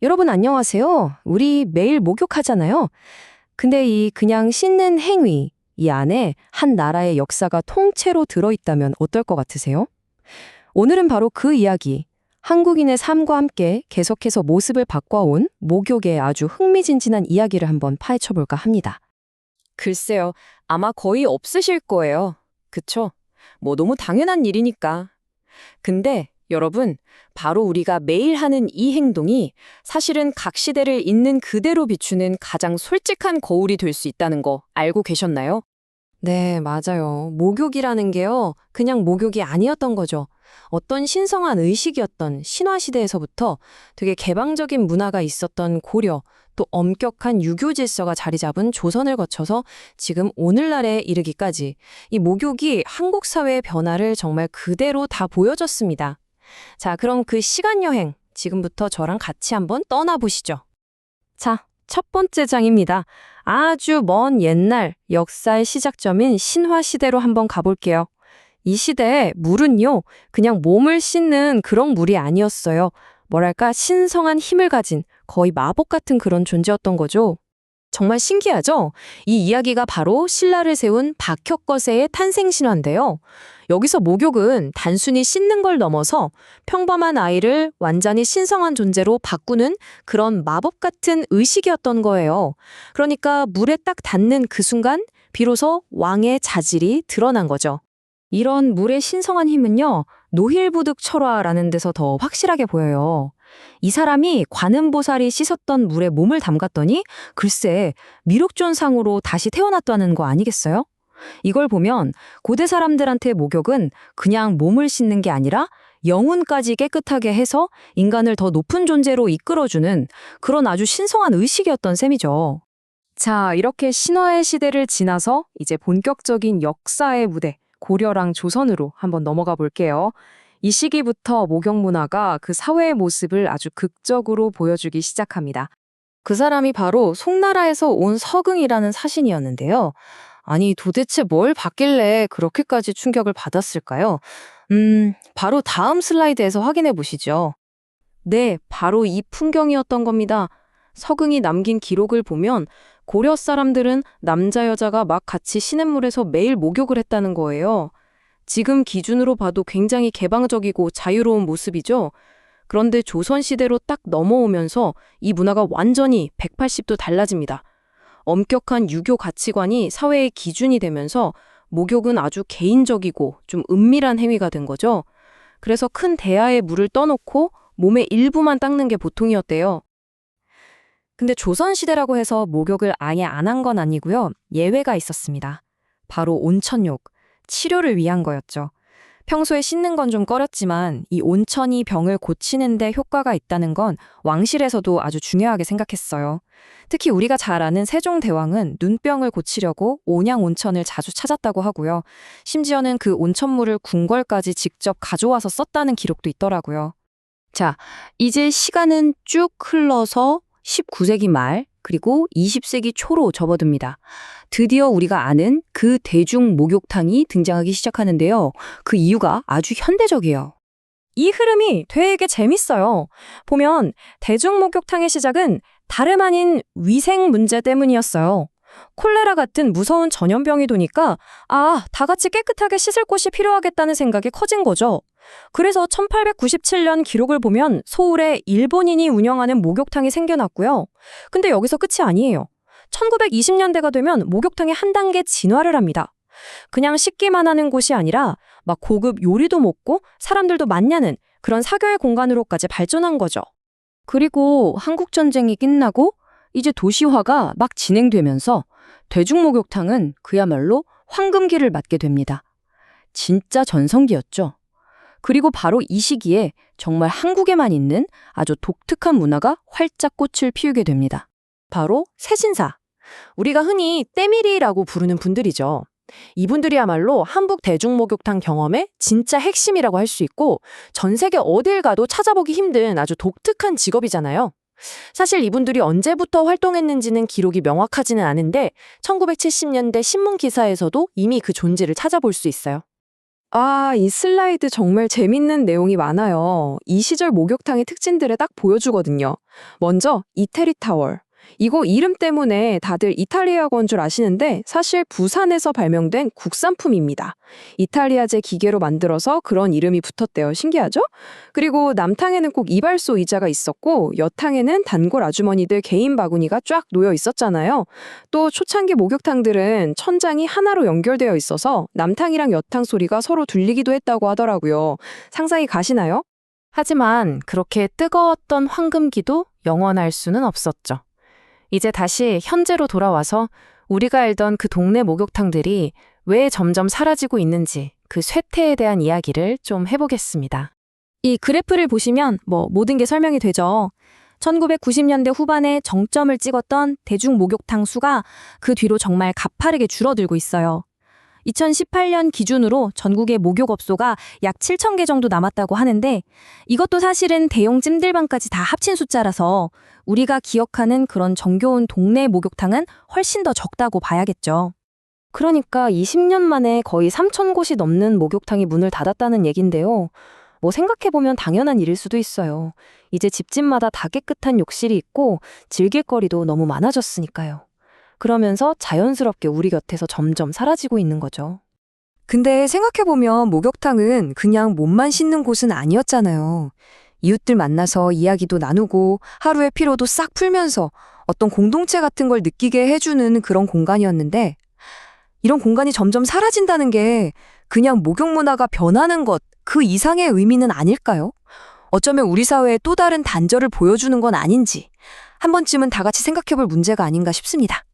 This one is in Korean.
여러분 안녕하세요. 우리 매일 목욕하잖아요. 근데 이 그냥 씻는 행위, 이 안에 한 나라의 역사가 통째로 들어있다면 어떨 것 같으세요? 오늘은 바로 그 이야기, 한국인의 삶과 함께 계속해서 모습을 바꿔온 목욕의 아주 흥미진진한 이야기를 한번 파헤쳐볼까 합니다. 글쎄요, 아마 거의 없으실 거예요. 그쵸? 뭐 너무 당연한 일이니까. 근데 여러분, 바로 우리가 매일 하는 이 행동이 사실은 각 시대를 있는 그대로 비추는 가장 솔직한 거울이 될 수 있다는 거 알고 계셨나요? 네, 맞아요. 목욕이라는 게요, 그냥 목욕이 아니었던 거죠. 어떤 신성한 의식이었던 신화시대에서부터 되게 개방적인 문화가 있었던 고려, 또 엄격한 유교 질서가 자리 잡은 조선을 거쳐서 지금 오늘날에 이르기까지 이 목욕이 한국 사회의 변화를 정말 그대로 다 보여줬습니다. 자, 그럼 그 시간 여행, 지금부터 저랑 같이 한번 떠나보시죠. 자, 첫 번째 장입니다. 아주 먼 옛날 역사의 시작점인 신화시대로 한번 가볼게요. 이 시대에 물은요, 그냥 몸을 씻는 그런 물이 아니었어요. 뭐랄까, 신성한 힘을 가진 거의 마법 같은 그런 존재였던 거죠. 정말 신기하죠? 이 이야기가 바로 신라를 세운 박혁거세의 탄생 신화인데요. 여기서 목욕은 단순히 씻는 걸 넘어서 평범한 아이를 완전히 신성한 존재로 바꾸는 그런 마법 같은 의식이었던 거예요. 그러니까 물에 딱 닿는 그 순간 비로소 왕의 자질이 드러난 거죠. 이런 물의 신성한 힘은요, 노힐부득 철화라는 데서 더 확실하게 보여요. 이 사람이 관음보살이 씻었던 물에 몸을 담갔더니 글쎄 미륵존상으로 다시 태어났다는 거 아니겠어요? 이걸 보면 고대 사람들한테 목욕은 그냥 몸을 씻는 게 아니라 영혼까지 깨끗하게 해서 인간을 더 높은 존재로 이끌어주는 그런 아주 신성한 의식이었던 셈이죠. 자, 이렇게 신화의 시대를 지나서 이제 본격적인 역사의 무대, 고려랑 조선으로 한번 넘어가 볼게요. 이 시기부터 목욕 문화가 그 사회의 모습을 아주 극적으로 보여주기 시작합니다. 그 사람이 바로 송나라에서 온 서긍이라는 사신이었는데요. 아니, 도대체 뭘 봤길래 그렇게까지 충격을 받았을까요? 바로 다음 슬라이드에서 확인해 보시죠. 네, 바로 이 풍경이었던 겁니다. 서긍이 남긴 기록을 보면 고려 사람들은 남자 여자가 막 같이 시냇물에서 매일 목욕을 했다는 거예요. 지금 기준으로 봐도 굉장히 개방적이고 자유로운 모습이죠. 그런데 조선시대로 딱 넘어오면서 이 문화가 완전히 180도 달라집니다. 엄격한 유교 가치관이 사회의 기준이 되면서 목욕은 아주 개인적이고 좀 은밀한 행위가 된 거죠. 그래서 큰 대야에 물을 떠놓고 몸의 일부만 닦는 게 보통이었대요. 근데 조선시대라고 해서 목욕을 아예 안 한 건 아니고요. 예외가 있었습니다. 바로 온천욕, 치료를 위한 거였죠. 평소에 씻는 건 좀 꺼렸지만 이 온천이 병을 고치는 데 효과가 있다는 건 왕실에서도 아주 중요하게 생각했어요. 특히 우리가 잘 아는 세종대왕은 눈병을 고치려고 온양 온천을 자주 찾았다고 하고요. 심지어는 그 온천물을 궁궐까지 직접 가져와서 썼다는 기록도 있더라고요. 자, 이제 시간은 쭉 흘러서 19세기 말 그리고 20세기 초로 접어듭니다. 드디어 우리가 아는 그 대중 목욕탕이 등장하기 시작하는데요. 그 이유가 아주 현대적이에요. 이 흐름이 되게 재밌어요. 보면 대중 목욕탕의 시작은 다름 아닌 위생 문제 때문이었어요. 콜레라 같은 무서운 전염병이 도니까 다 같이 깨끗하게 씻을 곳이 필요하겠다는 생각이 커진 거죠. 그래서 1897년 기록을 보면 서울에 일본인이 운영하는 목욕탕이 생겨났고요. 근데 여기서 끝이 아니에요. 1920년대가 되면 목욕탕이 한 단계 진화를 합니다. 그냥 씻기만 하는 곳이 아니라 막 고급 요리도 먹고 사람들도 만나는 그런 사교의 공간으로까지 발전한 거죠. 그리고 한국전쟁이 끝나고 이제 도시화가 막 진행되면서 대중목욕탕은 그야말로 황금기를 맞게 됩니다. 진짜 전성기였죠. 그리고 바로 이 시기에 정말 한국에만 있는 아주 독특한 문화가 활짝 꽃을 피우게 됩니다. 바로 세신사. 우리가 흔히 때밀이라고 부르는 분들이죠. 이분들이야말로 한국 대중목욕탕 경험의 진짜 핵심이라고 할 수 있고 전 세계 어딜 가도 찾아보기 힘든 아주 독특한 직업이잖아요. 사실 이분들이 언제부터 활동했는지는 기록이 명확하지는 않은데 1970년대 신문 기사에서도 이미 그 존재를 찾아볼 수 있어요. 아, 이 슬라이드 정말 재밌는 내용이 많아요. 이 시절 목욕탕의 특징들을 딱 보여주거든요. 먼저 이태리 타월. 이거 이름 때문에 다들 이탈리아 건 줄 아시는데 사실 부산에서 발명된 국산품입니다. 이탈리아제 기계로 만들어서 그런 이름이 붙었대요. 신기하죠? 그리고 남탕에는 꼭 이발소 의자가 있었고 여탕에는 단골 아주머니들 개인 바구니가 쫙 놓여 있었잖아요. 또 초창기 목욕탕들은 천장이 하나로 연결되어 있어서 남탕이랑 여탕 소리가 서로 들리기도 했다고 하더라고요. 상상이 가시나요? 하지만 그렇게 뜨거웠던 황금기도 영원할 수는 없었죠. 이제 다시 현재로 돌아와서 우리가 알던 그 동네 목욕탕들이 왜 점점 사라지고 있는지 그 쇠퇴에 대한 이야기를 좀 해보겠습니다. 이 그래프를 보시면 모든 게 설명이 되죠. 1990년대 후반에 정점을 찍었던 대중 목욕탕 수가 그 뒤로 정말 가파르게 줄어들고 있어요. 2018년 기준으로 전국의 목욕업소가 약 7,000개 정도 남았다고 하는데 이것도 사실은 대형 찜질방까지 다 합친 숫자라서 우리가 기억하는 그런 정겨운 동네 목욕탕은 훨씬 더 적다고 봐야겠죠. 그러니까 20년 만에 거의 3,000곳이 넘는 목욕탕이 문을 닫았다는 얘긴데요. 생각해보면 당연한 일일 수도 있어요. 이제 집집마다 다 깨끗한 욕실이 있고 즐길 거리도 너무 많아졌으니까요. 그러면서 자연스럽게 우리 곁에서 점점 사라지고 있는 거죠. 근데 생각해보면 목욕탕은 그냥 몸만 씻는 곳은 아니었잖아요. 이웃들 만나서 이야기도 나누고 하루의 피로도 싹 풀면서 어떤 공동체 같은 걸 느끼게 해주는 그런 공간이었는데 이런 공간이 점점 사라진다는 게 그냥 목욕 문화가 변하는 것, 그 이상의 의미는 아닐까요? 어쩌면 우리 사회의 또 다른 단절을 보여주는 건 아닌지 한 번쯤은 다 같이 생각해볼 문제가 아닌가 싶습니다.